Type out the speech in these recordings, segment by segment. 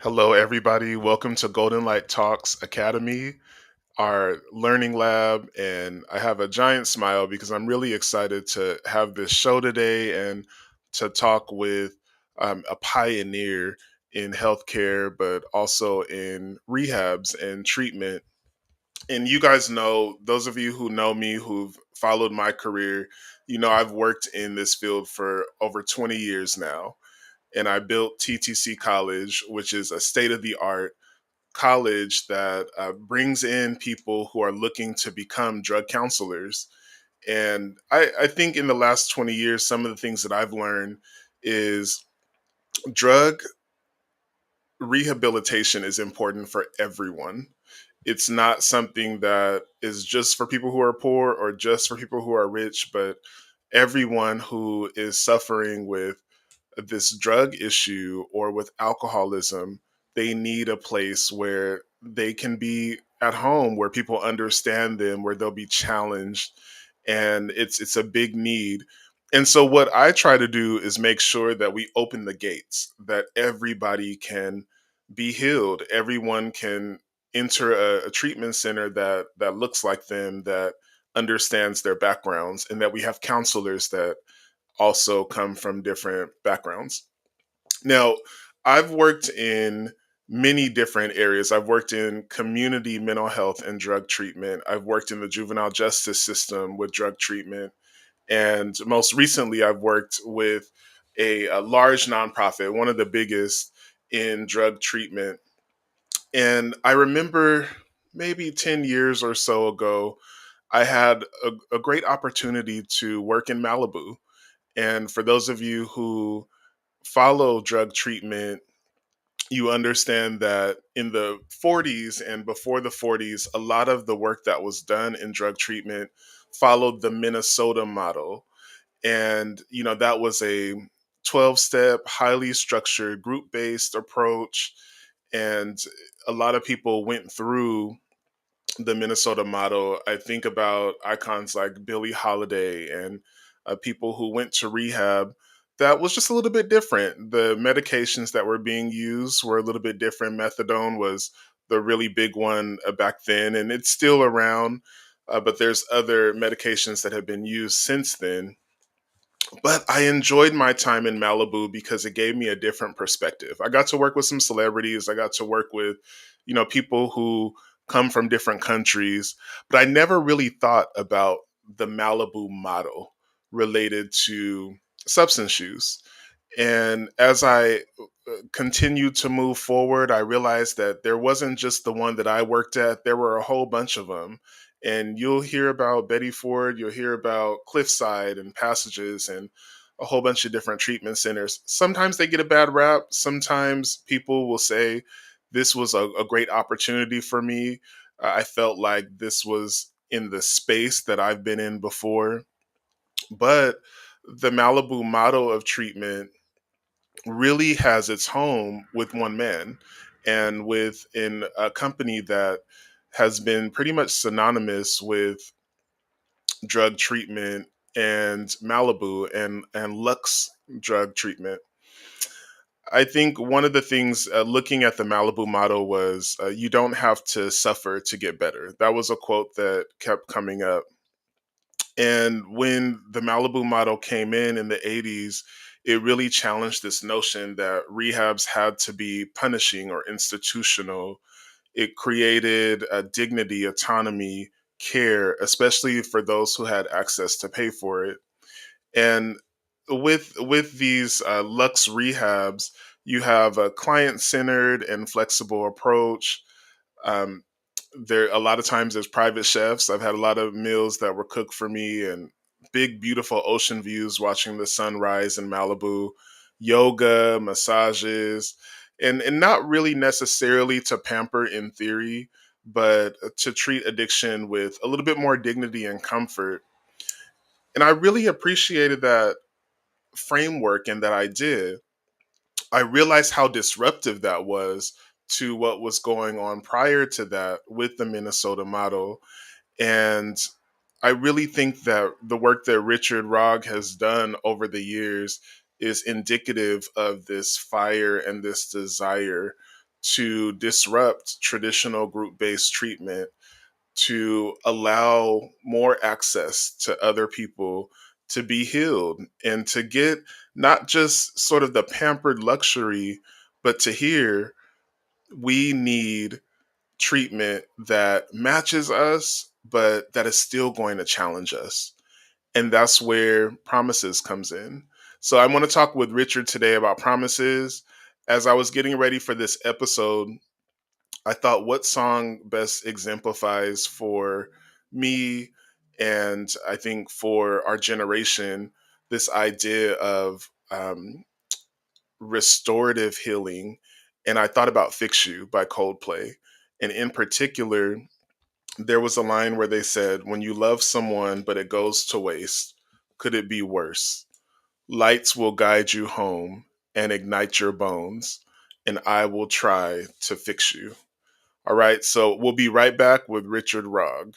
Hello, everybody. Welcome to Goldenlite Talks Academy, our learning lab. And I have a giant smile because I'm really excited to have this show today and to talk with a pioneer in healthcare, but also in rehabs and treatment. And you guys know, those of you who know me, who've followed my career, I've worked in this field for over 20 years now, and I built TTC College, which is a state of the art college that brings in people who are looking to become drug counselors. And I think in the last 20 years, some of the things that I've learned is drug rehabilitation is important for everyone. It's not something that is just for people who are poor or just for people who are rich, but everyone who is suffering with this drug issue or with alcoholism, they need a place where they can be at home, where people understand them, where they'll be challenged, and it's a big need. And so what I try to do is make sure that we open the gates, that everybody can be healed, everyone can enter a treatment center that looks like them, that understands their backgrounds, and that we have counselors that also come from different backgrounds. Now, I've worked in many different areas. I've worked in community mental health and drug treatment. I've worked in the juvenile justice system with drug treatment. And most recently, I've worked with a large nonprofit, one of the biggest in drug treatment. And I remember maybe 10 years or so ago, I had a great opportunity to work in Malibu. And for those of you who follow drug treatment, you understand that in the 40s and before the 40s, a lot of the work that was done in drug treatment followed the Minnesota model. And, that was a 12-step, highly structured, group based approach. And a lot of people went through the Minnesota model. I think about icons like Billie Holiday and people who went to rehab. That was just a little bit different. The medications that were being used were a little bit different. Methadone was the really big one back then, and it's still around. But there's other medications that have been used since then. But I enjoyed my time in Malibu because it gave me a different perspective. I got to work with some celebrities. I got to work with, people who come from different countries. But I never really thought about the Malibu model related to substance use. And as I continued to move forward, I realized that there wasn't just the one that I worked at, there were a whole bunch of them. And you'll hear about Betty Ford, you'll hear about Cliffside and Passages and a whole bunch of different treatment centers. Sometimes they get a bad rap. Sometimes people will say, this was a great opportunity for me. I felt like this was in the space that I've been in before. But the Malibu model of treatment really has its home with one man and within a company that has been pretty much synonymous with drug treatment and Malibu and Luxe drug treatment. I think one of the things looking at the Malibu model was you don't have to suffer to get better. That was a quote that kept coming up. And when the Malibu model came in the 80s, it really challenged this notion that rehabs had to be punishing or institutional. It created a dignity, autonomy, care, especially for those who had access to pay for it. And with these Lux rehabs, you have a client-centered and flexible approach. Um, there a lot of times there's private chefs. I've had a lot of meals that were cooked for me and big beautiful ocean views watching the sunrise in Malibu, yoga, massages, and not really necessarily to pamper in theory, but to treat addiction with a little bit more dignity and comfort. And I really appreciated that framework and that idea. I realized how disruptive that was to what was going on prior to that with the Minnesota model. And I really think that the work that Richard Rogg has done over the years is indicative of this fire and this desire to disrupt traditional group based treatment, to allow more access to other people to be healed and to get not just sort of the pampered luxury, but to hear we need treatment that matches us, but that is still going to challenge us. And that's where promises comes in. So I want to talk with Richard today about promises. As I was getting ready for this episode, I thought what song best exemplifies for me, and I think for our generation, this idea of restorative healing. And I thought about Fix You by Coldplay. And in particular, there was a line where they said, "When you love someone, but it goes to waste, could it be worse? Lights will guide you home and ignite your bones, and I will try to fix you." All right, so we'll be right back with Richard Rogg.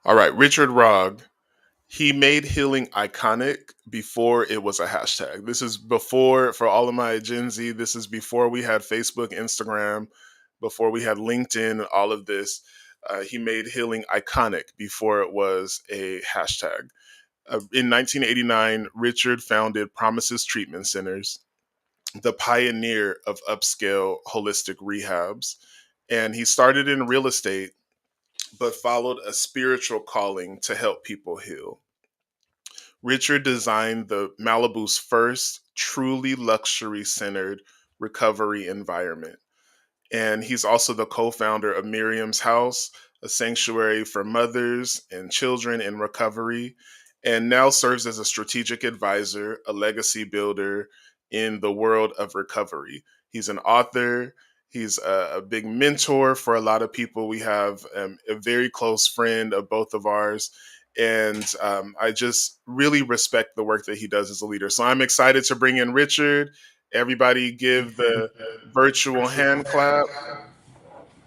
All right, Richard Rogg. He made healing iconic before it was a hashtag. This is before, for all of my Gen Z, this is before we had Facebook, Instagram, before we had LinkedIn, all of this. He made healing iconic before it was a hashtag. In 1989, Richard founded Promises Treatment Centers, the pioneer of upscale holistic rehabs. And he started in real estate, but followed a spiritual calling to help people heal. Richard designed the Malibu's first truly luxury centered recovery environment. And he's also the co founder of Miriam's House, a sanctuary for mothers and children in recovery, and now serves as a strategic advisor, a legacy builder in the world of recovery. He's an author. He's a big mentor for a lot of people. We have a very close friend of both of ours. And I just really respect the work that he does as a leader. So I'm excited to bring in Richard. Everybody give the virtual hand clap.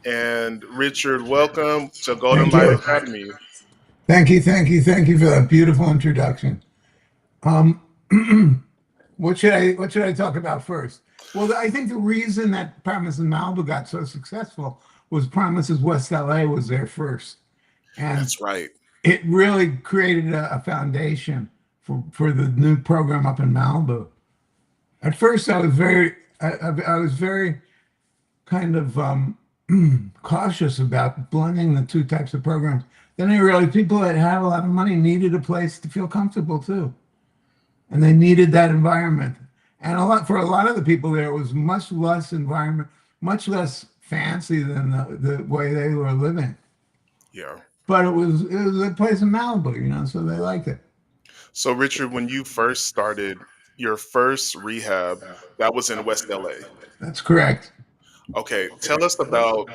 And Richard, welcome to Golden Thank Light you. Academy. Thank you for that beautiful introduction. Um, what should I talk about first? Well, I think the reason that Promises Malibu got so successful was Promises West LA was there first, and That's right. it really created a foundation for the new program up in Malibu. At first, I was very kind of cautious about blending the two types of programs. Then I realized people that had a lot of money needed a place to feel comfortable too, and they needed that environment. And a lot of the people there, it was much less environment, much less fancy than the way they were living. Yeah. But it was a place in Malibu, so they liked it. So, Richard, when you first started your first rehab, that was in West LA. That's correct. Okay. Tell us about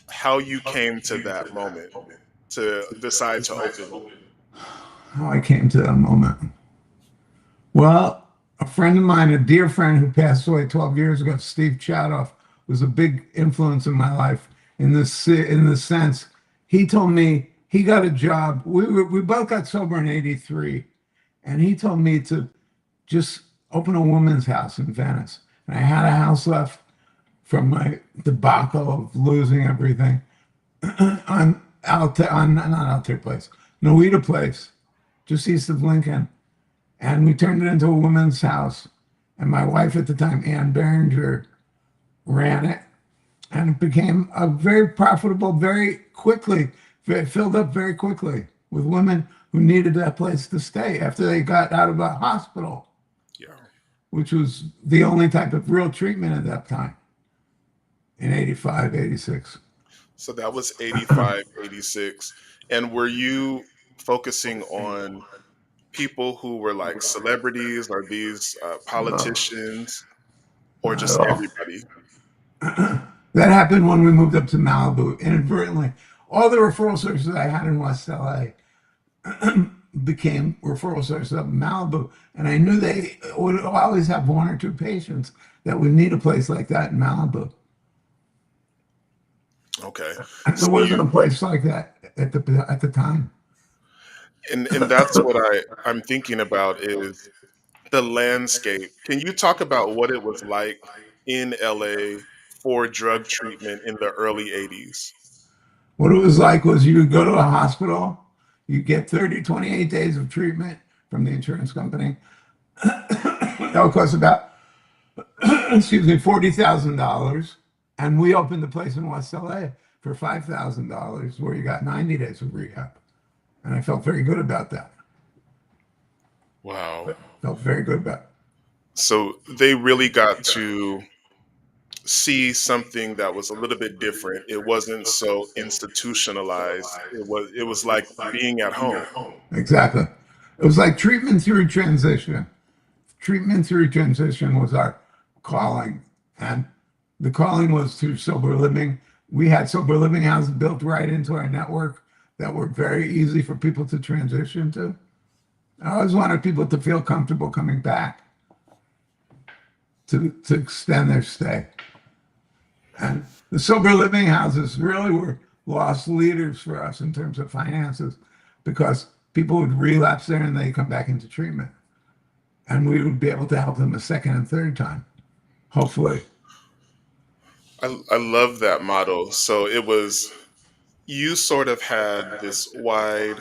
how you came to that moment to decide to open. How I came to that moment. Well, a friend of mine, a dear friend who passed away 12 years ago, Steve Chadoff, was a big influence in my life in the sense he told me he got a job. We both got sober in '83, and he told me to just open a woman's house in Venice. And I had a house left from my debacle of losing everything on not Altair Place, Noita Place, just east of Lincoln, and we turned it into a woman's house. And my wife at the time, Ann Behringer, ran it, and it became a very profitable, very quickly, filled up very quickly with women who needed that place to stay after they got out of a hospital, Yeah. which was the only type of real treatment at that time in '85, '86. So that was 85, 86. And were you focusing on people who were like celebrities? Are these No, politicians or not just at all. everybody? That happened when we moved up to Malibu inadvertently. All the referral sources I had in West LA became referral sources up in Malibu. And I knew they would always have one or two patients that would need a place like that in Malibu. Okay. And there So wasn't a place like that at the time. and that's what I'm thinking about is the landscape. Can you talk about what it was like in LA for drug treatment in the early 80s? What it was like was you would go to a hospital, you get 30, 28 days of treatment from the insurance company. That would cost about, excuse me, $40,000. And we opened the place in West LA for $5,000 where you got 90 days of rehab. And I felt very good about that. Wow. Felt very good about it. So they really got to see something that was a little bit different. It wasn't so institutionalized. It was like being at home. Exactly. It was like treatment through transition. Treatment through transition was our calling. And the calling was through sober living. We had sober living houses built right into our network that were very easy for people to transition to. I always wanted people to feel comfortable coming back to extend their stay. And the sober living houses really were lost leaders for us in terms of finances because people would relapse there and they come back into treatment. And we would be able to help them a second and third time, hopefully. I love that model. So it was you sort of had this wide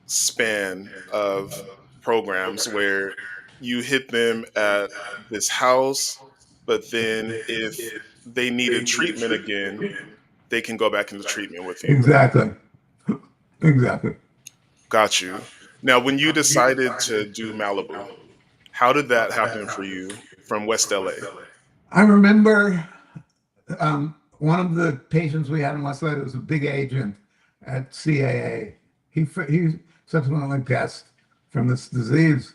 span of programs where you hit them at this house, but then if they needed treatment again, they can go back into treatment with you. Exactly. Exactly. Got you. Now, when you decided to do Malibu, how did that happen for you from West LA? I remember one of the patients we had in West LA was a big agent at CAA. He subsequently passed from this disease.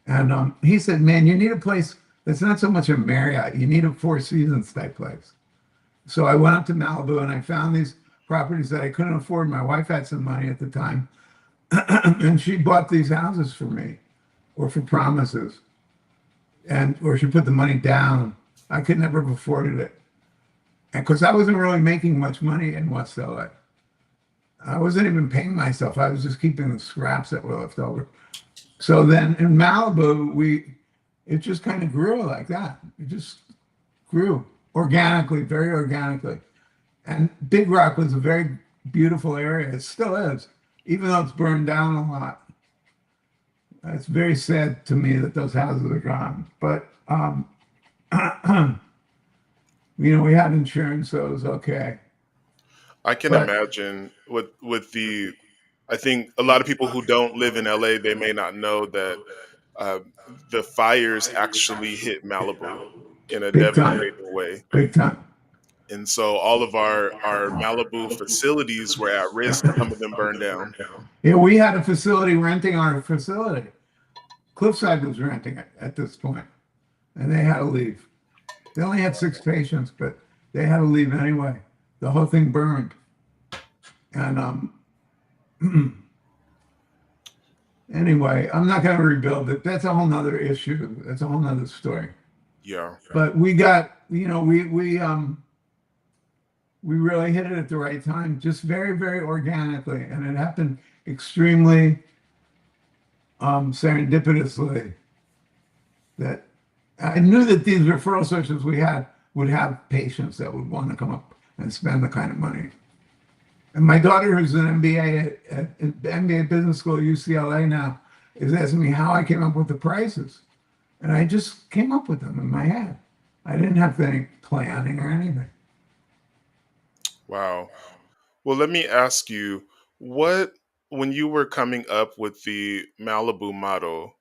And he said, man, you need a place that's not so much a Marriott. You need a Four Seasons type place. So I went up to Malibu and I found these properties that I couldn't afford. My wife had some money at the time, and she bought these houses for me or for promises, and or she put the money down. I could never have afforded it. And because I wasn't really making much money in West LA. I wasn't even paying myself. I was just keeping the scraps that were left over. So then in Malibu, it just kind of grew like that. It just grew organically, very organically. And Big Rock was a very beautiful area. It still is, even though it's burned down a lot. It's very sad to me that those houses are gone. But we had insurance, so it was okay. I can But imagine with the I think a lot of people who don't live in LA, they may not know that uh, the fires actually hit Malibu in a big time, devastating way. big time. And so all of our Malibu facilities were at risk. Some of them burned down. Yeah, we had a facility renting our facility. Cliffside was renting it at this point, and they had to leave. They only had six patients, but they had to leave anyway. The whole thing burned. And anyway, I'm not going to rebuild it. That's a whole nother issue. That's a whole nother story. Yeah. But we got, we really hit it at the right time, just very, very organically, and it happened extremely serendipitously. That I knew that these referral sources we had would have patients that would want to come up and spend the kind of money. And my daughter, who's an MBA at MBA Business School at UCLA now, is asking me how I came up with the prices. And I just came up with them in my head. I didn't have any planning or anything. Wow. Well, let me ask you, what when you were coming up with the Malibu model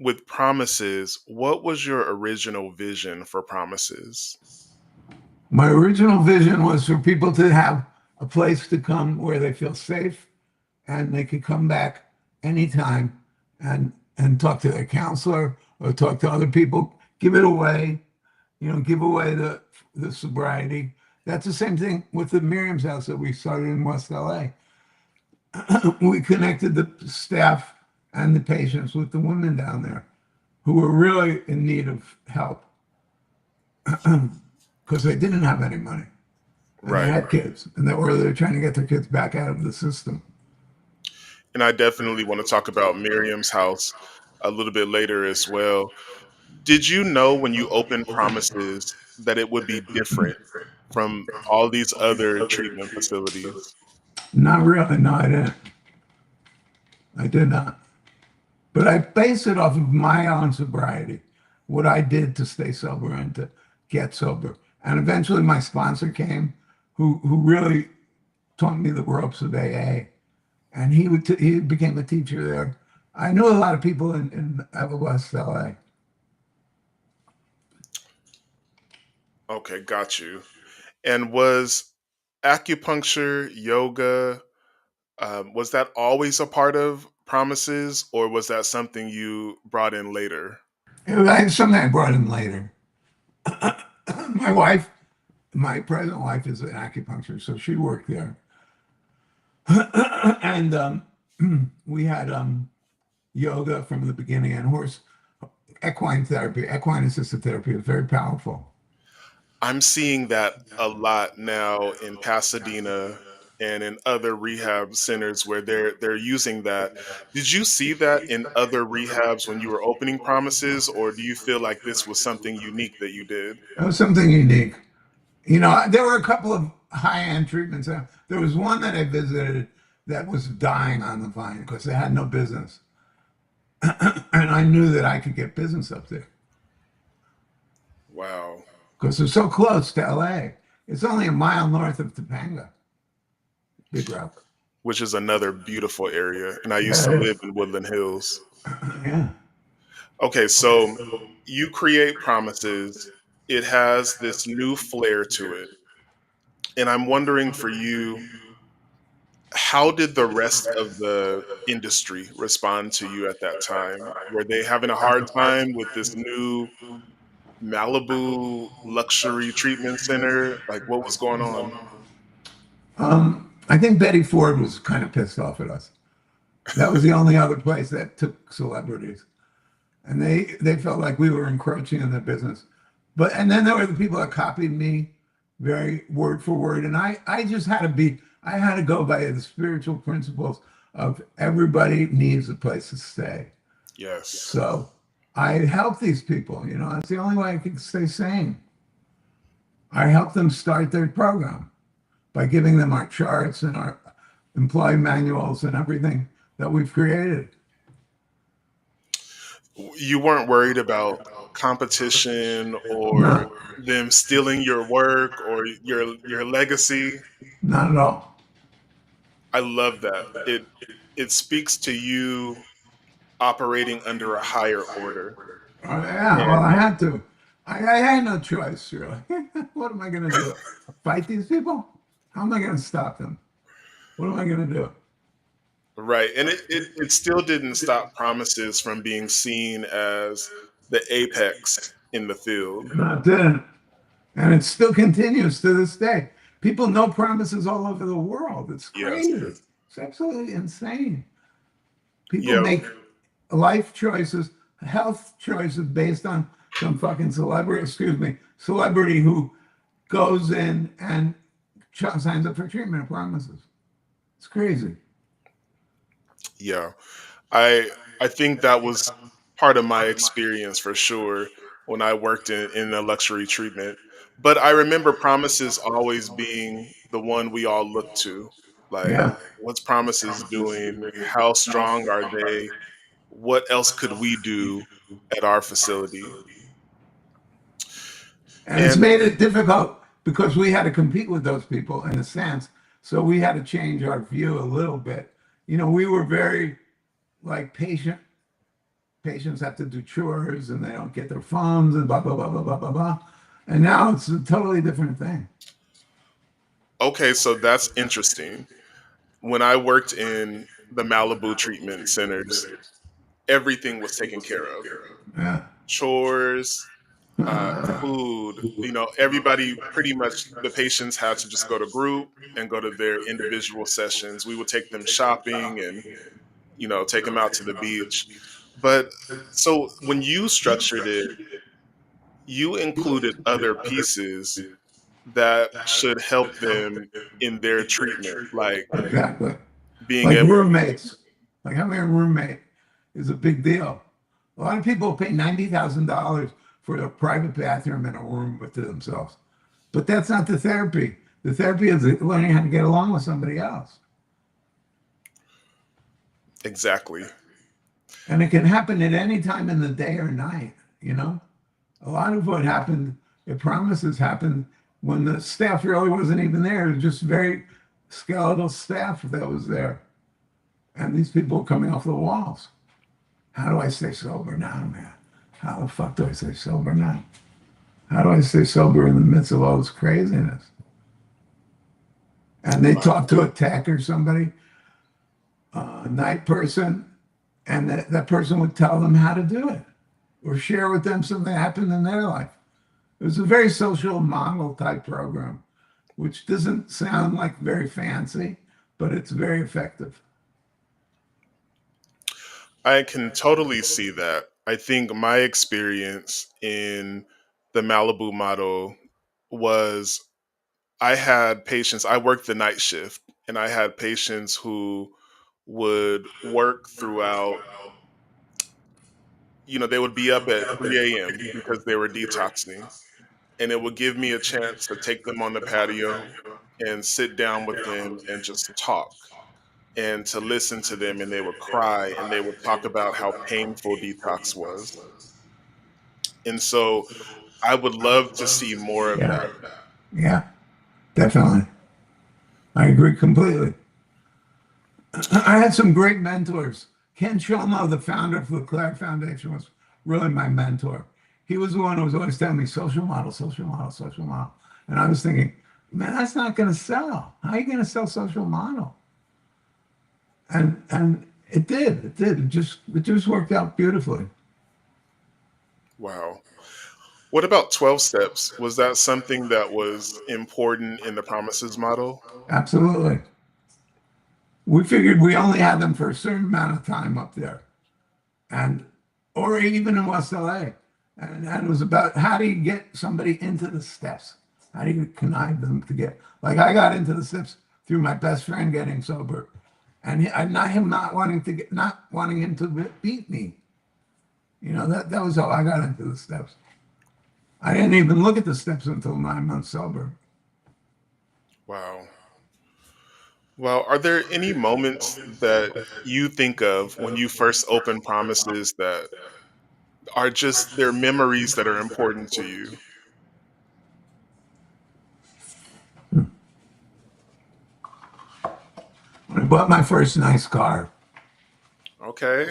with promises, what was your original vision for promises? My original vision was for people to have a place to come where they feel safe and they could come back anytime and talk to their counselor or talk to other people. Give it away, give away the sobriety. That's the same thing with the Miriam's house that we started in West LA. We connected the staff and the patients with the women down there who were really in need of help because they didn't have any money and they Right. had kids and they're trying to get their kids back out of the system. And I definitely want to talk about Miriam's house a little bit later as well. Did you know when you opened Promises that it would be different from all these other treatment facilities? Not really. No, I didn't. I did not. But I base it off of my own sobriety, what I did to stay sober and to get sober. And eventually my sponsor came who really taught me the ropes of AA. And he became a teacher there. I knew a lot of people in West LA. Okay, got you. And was acupuncture, yoga, was that always a part of Promises, or was that something you brought in later? Something I brought in later. My wife, my present wife, is an acupuncturist, so she worked there. And we had yoga from the beginning and equine therapy. Equine assisted therapy is very powerful. I'm seeing that a lot now in Pasadena and in other rehab centers where they're using that. Did you see that in other rehabs when you were opening Promises, or do you feel like this was something unique that you did? It was something unique. There were a couple of high-end treatments. There was one that I visited that was dying on the vine because they had no business. And I knew that I could get business up there Wow. because they're so close to LA. It's only a mile north of Topanga, Big Rock. Which is another beautiful area. And I used Yeah, to it live is. in Woodland Hills. Yeah. Okay, so you create Promises. It has this new flair to it. And I'm wondering for you, how did the rest of the industry respond to you at that time? Were they having a hard time with this new Malibu luxury treatment center? Like, what was going on? I think Betty Ford was kind of pissed off at us. That was the only other place that took celebrities, and they felt like we were encroaching on their business. And then there were the people that copied me, very word for word, and I just had to I had to go by the spiritual principles of everybody needs a place to stay. Yes. So I help these people. That's the only way I can stay sane. I help them start their program by giving them our charts and our employee manuals and everything that we've created. You weren't worried about competition or No, them stealing your work or your legacy. not at all. I love that. It speaks to you operating under a higher order. Yeah, well, I And had to. I had no choice, really. What am I going to do? Fight these people? How am I going to stop them? What am I going to do? right. And it still didn't stop Promises from being seen as the apex in the field. No, it didn't. And it still continues to this day. People know promises all over the world. It's Yes. crazy. It's absolutely insane. People Yeah. make life choices, health choices based on some fucking celebrity who goes in and signs up for treatment and promises. It's crazy. Yeah. I think that was part of my experience for sure when I worked in a luxury treatment. But I remember Promises always being the one we all looked to. Like, Yeah. what's Promises doing? How strong are they? What else could we do at our facility? And it's And made it difficult because we had to compete with those people in a sense. So we had to change our view a little bit. We were very like patients have to do chores and they don't get their phones and blah, blah, blah, blah, blah, blah, blah. And now it's a totally different thing. okay, so that's interesting. When I worked in the Malibu treatment centers, everything was taken care of. Yeah. Chores, food, everybody, pretty much the patients had to just go to group and go to their individual sessions. We would take them shopping and, take them out to the beach. But so when you structured it, you included other pieces that should help them in their treatment, like Exactly. being Like able. roommates. Like having a roommate is a big deal. A lot of people pay $90,000 for a private bathroom and a room with to themselves. But that's not the therapy. The therapy is learning how to get along with somebody else. Exactly. And it can happen at any time in the day or night, you know? A lot of what happened, it promises happened when the staff really wasn't even there. It was just very skeletal staff that was there. And these people were coming off the walls. How do I stay sober now, man? How the fuck do I stay sober now? How do I stay sober in the midst of all this craziness? And they talk to a tech or somebody, a night person, and that person would tell them how to do it or share with them something that happened in their life. It was a very social model type program, which doesn't sound like very fancy, but it's very effective. I can totally see that. I think my experience in the Malibu model was I had patients, I worked the night shift, and I had patients who would work throughout, they would be up at 3 a.m. because they were detoxing. And it would give me a chance to take them on the patio and sit down with them and just talk and to listen to them. And they would cry and they would talk about how painful detox was. And so I would love to see more of Yeah, that. yeah, definitely. I agree completely. I had some great mentors. Ken Shomo, the founder of the Claire Foundation, was really my mentor. He was the one who was always telling me social model, social model, social model. And I was thinking, man, that's not going to sell. How are you going to sell social model? And it did. It did. It just worked out beautifully. Wow. What about 12 steps? Was that something that was important in the promises model? Absolutely. We figured we only had them for a certain amount of time up there, and or even in West LA. And it was about how do you get somebody into the steps? How do you connive them to get like I got into the steps through my best friend getting sober, and not him not wanting to get not wanting him to beat me. That was how I got into the steps. I didn't even look at the steps until 9 months sober. Wow. Well, are there any moments that you think of when you first open promises that are just their memories that are important to you? When I bought my first nice car, Okay.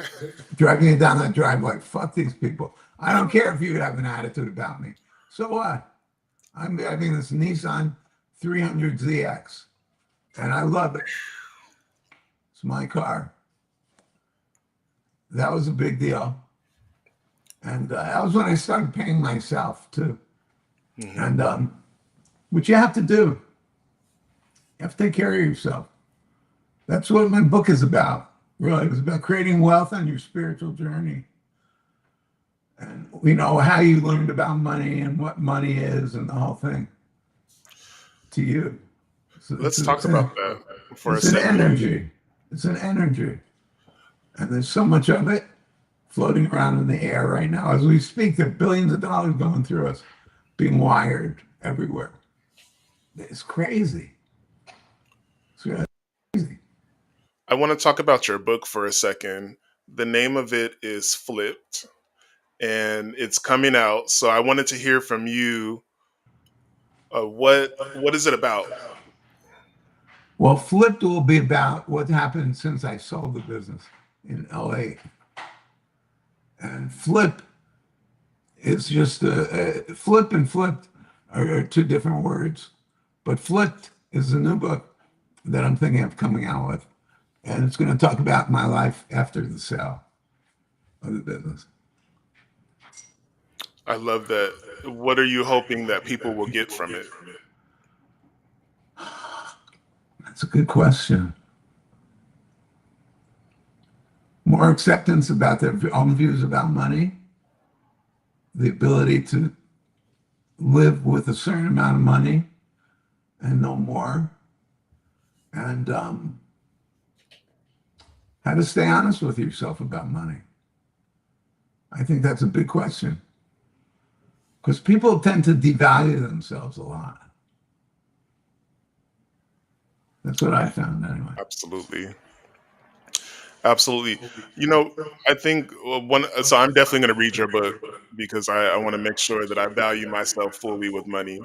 driving it down that driveway, fuck these people. I don't care if you have an attitude about me. So what? I'm driving this Nissan 300ZX, and I love it. It's my car. That was a big deal. And that was when I started paying myself too. Hmm. And what you have to do, you have to take care of yourself. That's what my book is about. Really, it was about creating wealth on your spiritual journey. And how you learned about money and what money is and the whole thing to you. So Let's talk about that for a it's an second. energy. It's an energy. And there's so much of it floating around in the air right now. As we speak, there are billions of dollars going through us, being wired everywhere. It's crazy. It's really crazy. I want to talk about your book for a second. The name of it is Flipped and it's coming out. So I wanted to hear from you. What is it about? Well, Flipped will be about what happened since I sold the business in LA. And Flip is just flip and flipped are two different words. But Flipped is a new book that I'm thinking of coming out with. And it's going to talk about my life after the sale. of the business. I love that. What are you hoping that people will get from it? That's a good question. More acceptance about their own views about money, the ability to live with a certain amount of money and no more, and how to stay honest with yourself about money. I think that's a big question because people tend to devalue themselves a lot. That's what I found anyway. Absolutely. Absolutely. You know, I think one, so I'm definitely going to read your book because I want to make sure that I value myself fully with money.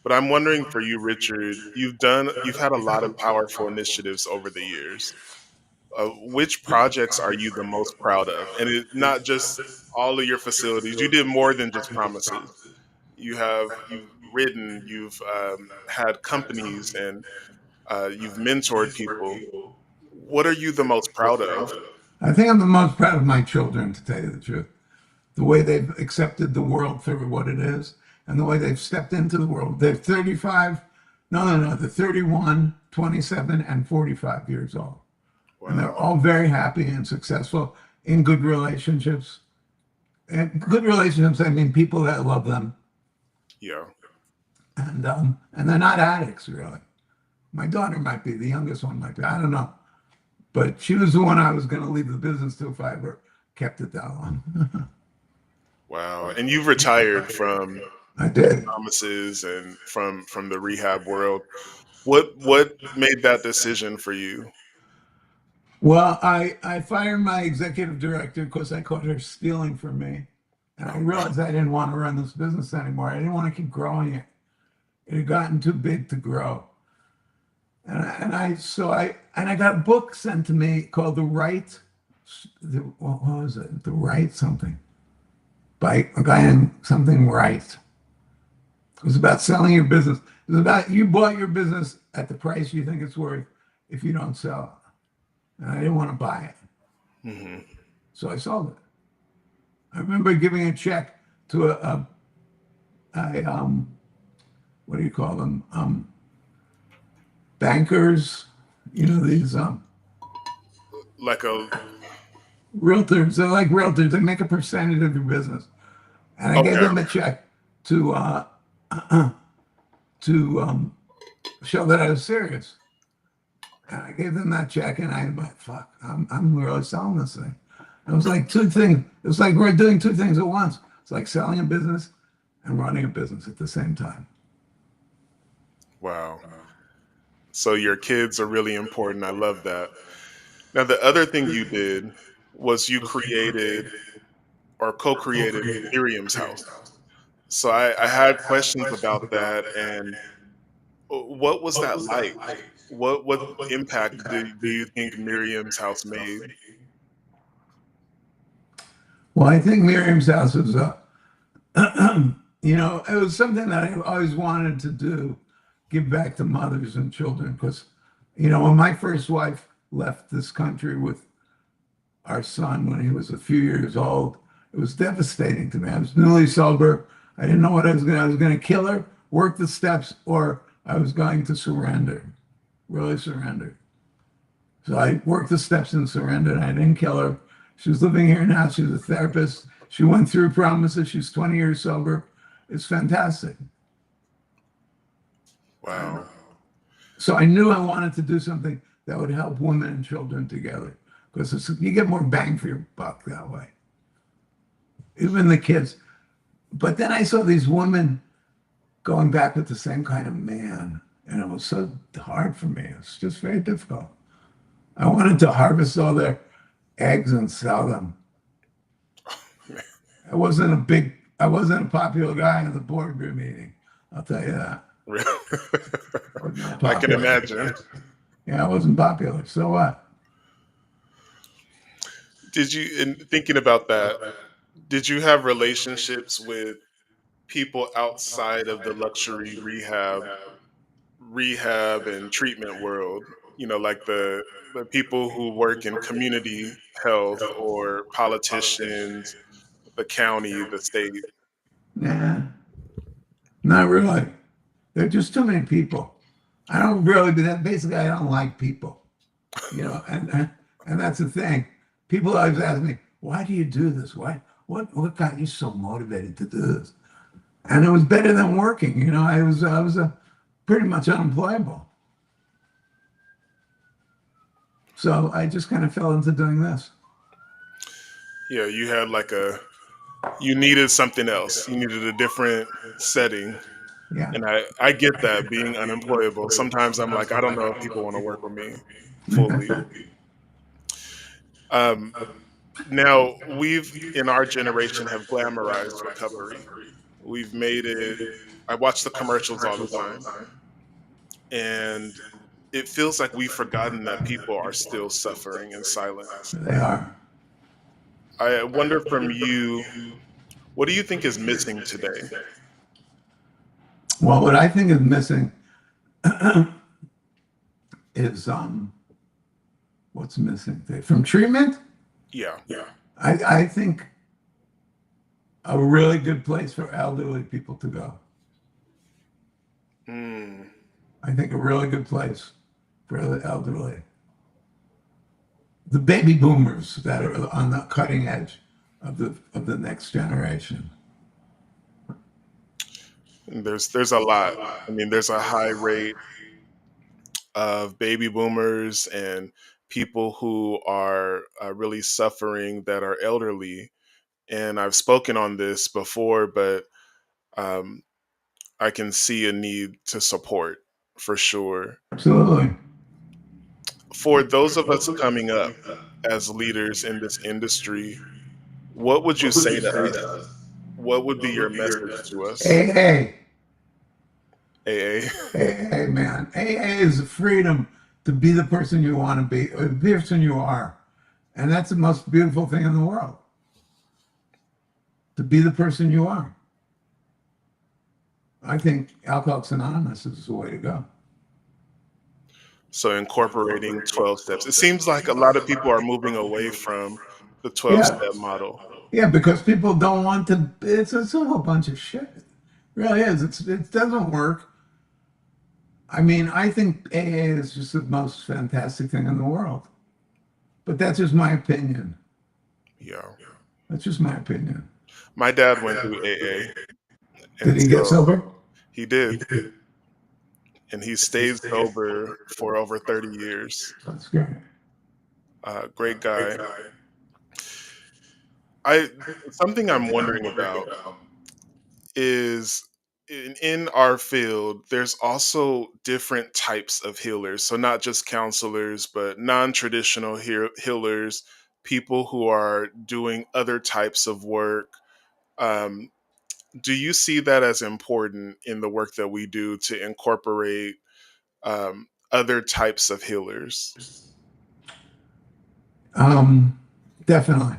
But I'm wondering for you, Richard, you've had a lot of powerful initiatives over the years. Which projects are you the most proud of? And not just all of your facilities. You did more than just promises. You've written, you've had companies, and you've mentored people. What are you the most proud of? I think I'm the most proud of my children, to tell you the truth. The way they've accepted the world for what it is and the way they've stepped into the world. They're 35, no, they're 31, 27, and 45 years old. And they're Wow. all very happy and successful in good relationships. And good relationships, I mean people that love them. Yeah. And they're not addicts, really. My daughter might be, the youngest one might be, I don't know. But she was the one I was going to leave the business to if I ever kept it that long. Wow. And you've retired from I did. promises and from the rehab world. What made that decision for you? Well, I fired my executive director because I caught her stealing from me. And I Oh no. realized I didn't want to run this business anymore. I didn't want to keep growing it. It had gotten too big to grow. And I got a book sent to me called what was it? The Right something by a guy named something Right. It was about selling your business. It was about you bought your business at the price you think it's worth if you don't sell it. And I didn't want to buy it. Hmm. So I sold it. I remember giving a check to a what do you call them? Bankers, these Like a realtors. They're like realtors. They make a percentage of your business. And I gave okay. them a check to to show that I was serious. And I gave them that check, and I went, "Fuck, I'm really selling this thing." It was like two things. It was like we're doing two things at once. It's like selling a business and running a business at the same time. Wow. So your kids are really important. I love that. Now the other thing you did was you created or co-created Miriam's house. So I had questions about that, and what was that like? What impact do you think Miriam's house made? Well, I think Miriam's house was it was something that I always wanted to do, give back to mothers and children. Because, when my first wife left this country with our son when he was a few years old, it was devastating to me. I was newly sober. I didn't know what I was going to kill her, work the steps, or I was going to surrender, really surrender. So I worked the steps and surrendered. I didn't kill her. She was living here now. She's a therapist. She went through promises. She's 20 years sober. It's fantastic. Wow. So I knew I wanted to do something that would help women and children together because you get more bang for your buck that way. Even the kids. But then I saw these women going back with the same kind of man, and it was so hard for me. It's just very difficult. I wanted to harvest all their eggs and sell them. I wasn't a popular guy in the boardroom meeting. I'll tell you that. I was not I can popular. imagine. Yeah, I wasn't popular. So what? Did you, in thinking about that, did you have relationships with people outside of the luxury rehab and treatment world? like the people who work in community health or politicians, the county, the state. Nah, not really. There are just too many people. I don't really do that. Basically, I don't like people, and that's the thing. People always ask me, why do you do this? What got you so motivated to do this? And it was better than working. I was pretty much unemployable. So I just kind of fell into doing this. Yeah, you had you needed something else. You needed a different setting. Yeah. And I get that being unemployable. Sometimes I'm like, I don't know if people want to work with me fully. Um, Now we've in our generation have glamorized recovery. We've made it. I watch the commercials all the time, and it feels like we've forgotten that people are still suffering in silence. They are. I wonder from you, what do you think is missing today? Well, what I think is missing is what's missing from treatment. Yeah. I think a really good place for elderly people to go. Mm. I think a really good place for the elderly. The baby boomers that are on the cutting edge of the next generation. There's a lot. I mean, there's a high rate of baby boomers and people who are really suffering that are elderly. And I've spoken on this before, but um, I can see a need to support for sure. Absolutely. For those of us coming up as leaders in this industry, what would you say to us? What would be your message to us? AA. AA. AA, man. AA is the freedom to be the person you want to be, or the person you are. And that's the most beautiful thing in the world, to be the person you are. I think Alcoholics Anonymous is the way to go. So incorporating 12 steps. It seems like a lot of people are moving away from the 12-step Yeah. model. Yeah, because people don't want to. It's a whole bunch of shit. It really is. It doesn't work. I mean, I think AA is just the most fantastic thing in the world. But that's just my opinion. Yeah. That's just my opinion. My dad went through AA, Did and he get so sober? he did. And he stayed sober for over 30 years. That's great. Great guy. I Something I'm wondering about is in our field, there's also different types of healers. So not just counselors, but non-traditional healers, people who are doing other types of work. Um, do you see that as important in the work that we do to incorporate other types of healers? Um, Definitely.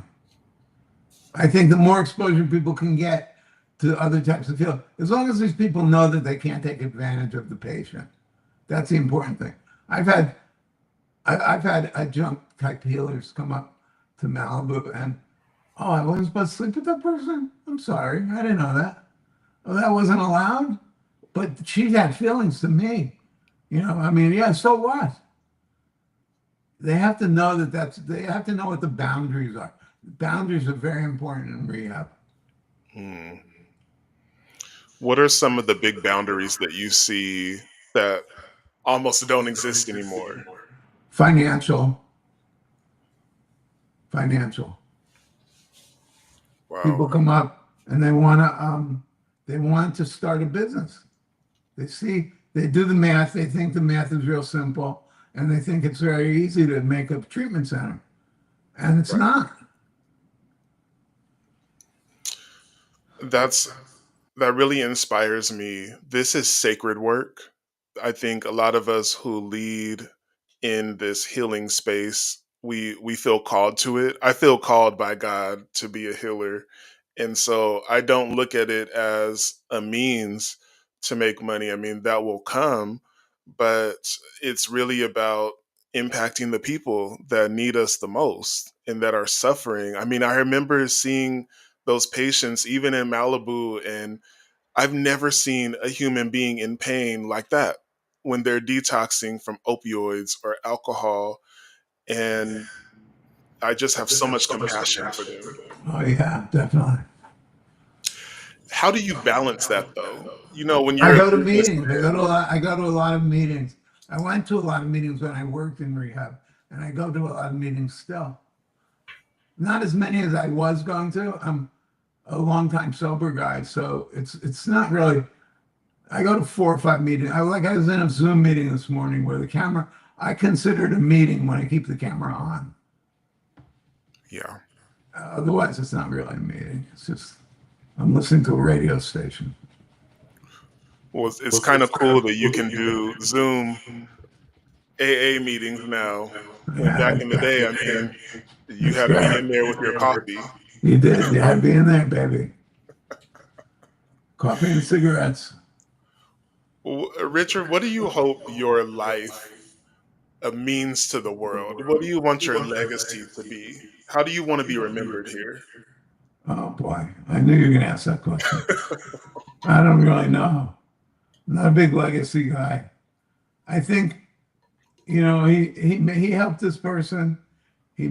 I think the more exposure people can get to other types of field, as long as these people know that they can't take advantage of the patient, that's the important thing. I've had I've had adjunct type healers come up to Malibu and, oh, I wasn't supposed to sleep with that person. I'm sorry, I didn't know that. Oh, that wasn't allowed. But she had feelings to me. I mean, yeah. So what? They have to know they have to know what the boundaries are. Boundaries are very important in rehab. Hmm. What are some of the big boundaries that you see that almost don't exist anymore? Financial, financial. Wow. People come up and they want to start a business. They do the math, they think the math is real simple, and they think it's very easy to make a treatment center. And it's Right. not. That's that really inspires me. This is sacred work. I think a lot of us who lead in this healing space, we feel called to it. I feel called by God to be a healer. And so I don't look at it as a means to make money. I mean, that will come, but it's really about impacting the people that need us the most and that are suffering. I mean, I remember seeing those patients even in Malibu, and I've never seen a human being in pain like that when they're detoxing from opioids or alcohol. And I just have so much compassion for them. Oh yeah, definitely. How do you balance that though? You know, when I you're a go to meetings. businessman. I go to a lot of meetings. I went to a lot of meetings when I worked in rehab, and I go to a lot of meetings still. Not as many as I was going to. I'm a long time sober guy, so it's not really. I go to 4 or 5 meetings. I was in a Zoom meeting this morning where the camera. I consider it a meeting when I keep the camera on. Yeah. Otherwise, it's not really a meeting. It's just I'm listening to a radio station. Well, it's kind of cool that you can do Zoom AA meetings now. When back Yeah, in the day, I mean, you that's had to be right. in there with your coffee. You did. You had to be in there, baby. Coffee and cigarettes. Richard, what do you hope your life means to the world? What do you want your legacy to be? How do you want to be remembered here? Oh boy, I knew you were going to ask that question. I don't really know. I'm not a big legacy guy. I think he helped this person. He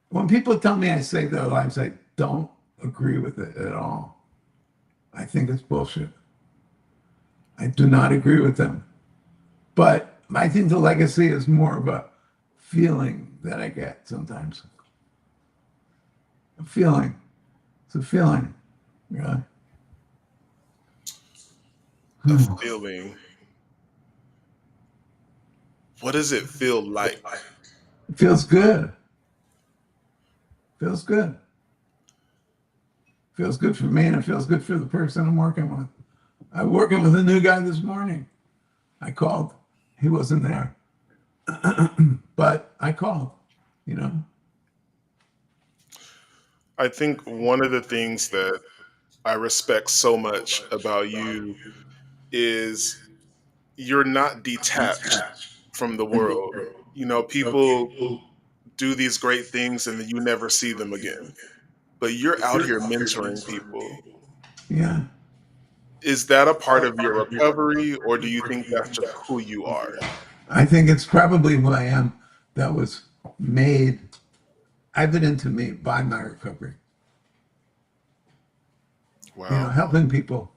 when people tell me I saved their lives, I don't agree with it at all. I think it's bullshit. I do not agree with them. But I think the legacy is more of a feeling that I get sometimes. A feeling. It's a feeling. Really. A Hmm. feeling. What does it feel like? It feels good. Feels good. Feels good for me and it feels good for the person I'm working with. I'm working with a new guy this morning. I called. He wasn't there. But I called, you know. I think one of the things that I respect so much about you is you're not detached from the world. You know, people do these great things and then you never see them again. But you're out here mentoring people. Yeah. Is that a part of your recovery, or do you think that's just who you are? I think it's probably who I am that was made evident to me by my recovery. Wow. Helping people,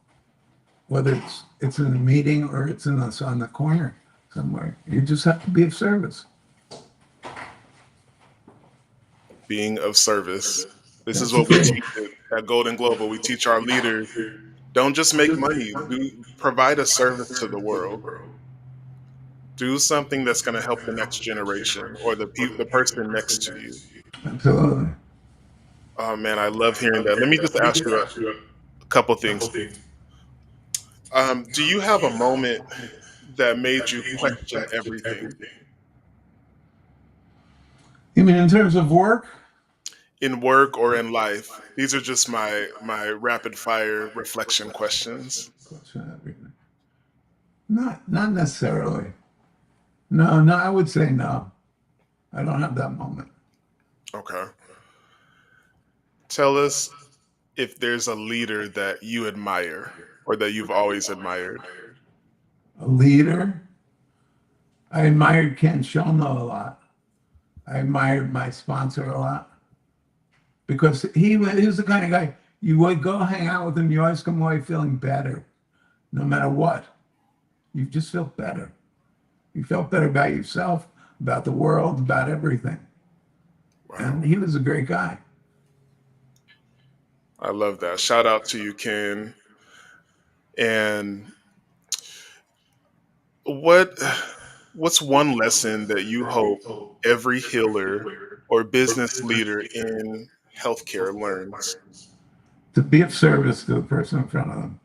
whether it's in a meeting or it's on the corner somewhere. You just have to be of service. Being of service. This is That's the what we key. teach at Golden Global. We teach our leaders, don't just make money, provide a service to the world. Do something that's going to help the next generation or the person next to you. Absolutely. Oh man, I love hearing that. Let me just ask you a couple things. Do you have a moment that made you question everything You mean in terms of work? in work or in life? These are just my rapid fire reflection questions. Question everything. Not necessarily. No, no, I would say no. I don't have that moment. Okay. Tell us if there's a leader that you admire or that you've always admired. A leader. I admired Ken Shulno a lot. I admired my sponsor a lot because he was the kind of guy you would go hang out with him. You always come away feeling better, no matter what. You just feel better. You felt better about yourself, about the world, about everything. And Wow. he was a great guy. I love that. Shout out to you, Ken. And what what's one lesson that you hope every healer or business leader in healthcare learns? To be of service to the person in front of them,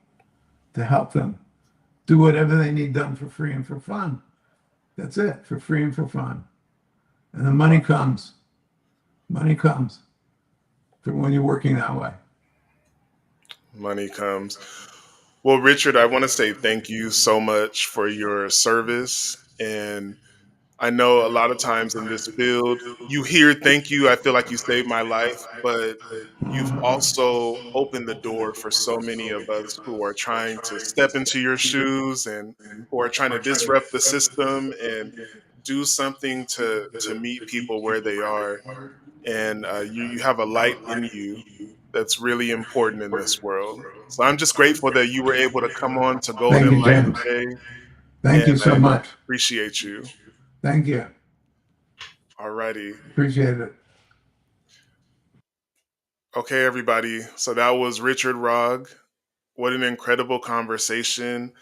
to help them do whatever they need done for free and for fun. That's it, for free and for fun. And the money comes. Money comes for when you're working that way. Money comes. Well, Richard, I want to say thank you so much for your service and I know a lot of times in this field, you hear "Thank you, I feel like you saved my life," but you've also opened the door for so many of us who are trying to step into your shoes and who are trying to disrupt the system and do something to meet people where they are. And you have a light in you that's really important in this world. So I'm just grateful that you were able to come on to Thank Golden you, Light James. today, Thank and you so much. appreciate you. Thank you. Alrighty. Appreciate it. Okay, everybody. So that was Richard Rogg. What an incredible conversation.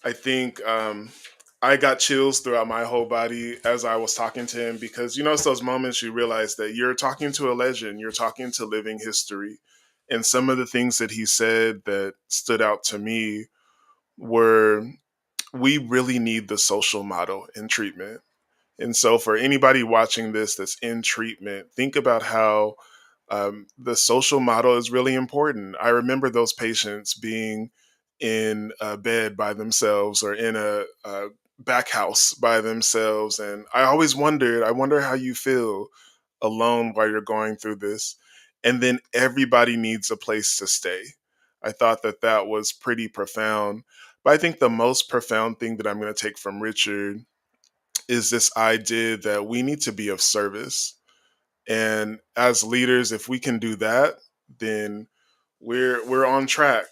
I think I got chills throughout my whole body as I was talking to him because, it's those moments you realize that you're talking to a legend, you're talking to living history. And some of the things that he said that stood out to me were we really need the social model in treatment. And so, for anybody watching this that's in treatment, think about how the social model is really important. I remember those patients being in a bed by themselves or in a back house by themselves. And I always wondered, I wonder how you feel alone while you're going through this. And then everybody needs a place to stay. I thought that that was pretty profound. But I think the most profound thing that I'm going to take from Richard is this idea that we need to be of service. And as leaders, if we can do that, then we're on track.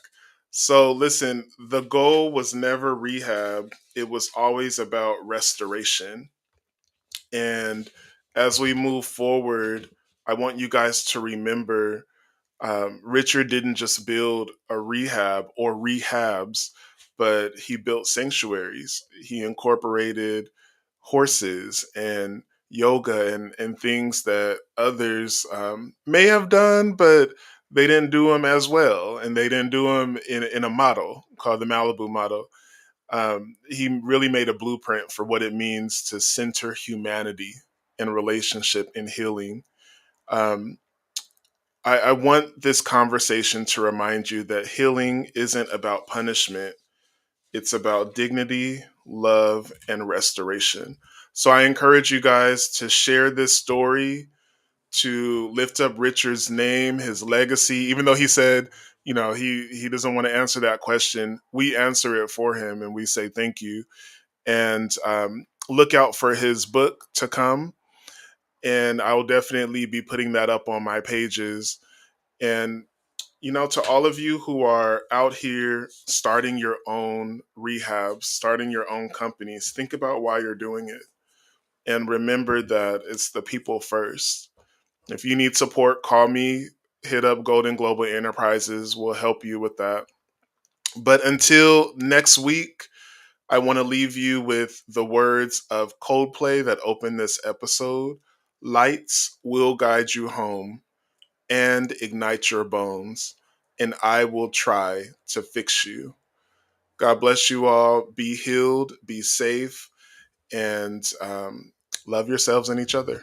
So listen, the goal was never rehab. It was always about restoration. And as we move forward, I want you guys to remember Richard didn't just build a rehab or rehabs, but he built sanctuaries. He incorporated horses and yoga and things that others may have done, but they didn't do them as well. And they didn't do them in a model called the Malibu model. He really made a blueprint for what it means to center humanity in relationship and healing. Um, I want this conversation to remind you that healing isn't about punishment, it's about dignity, love, and restoration. So I encourage you guys to share this story, to lift up Richard's name, his legacy, even though he said, he doesn't want to answer that question. We answer it for him and we say thank you. And look out for his book to come. And I will definitely be putting that up on my pages. And to all of you who are out here starting your own rehabs, starting your own companies, think about why you're doing it. And remember that it's the people first. If you need support, call me, hit up Golden Global Enterprises. We'll help you with that. But until next week, I want to leave you with the words of Coldplay that opened this episode. Lights will guide you home and ignite your bones, and I will try to fix you. God bless you all. Be healed, be safe, and love yourselves and each other.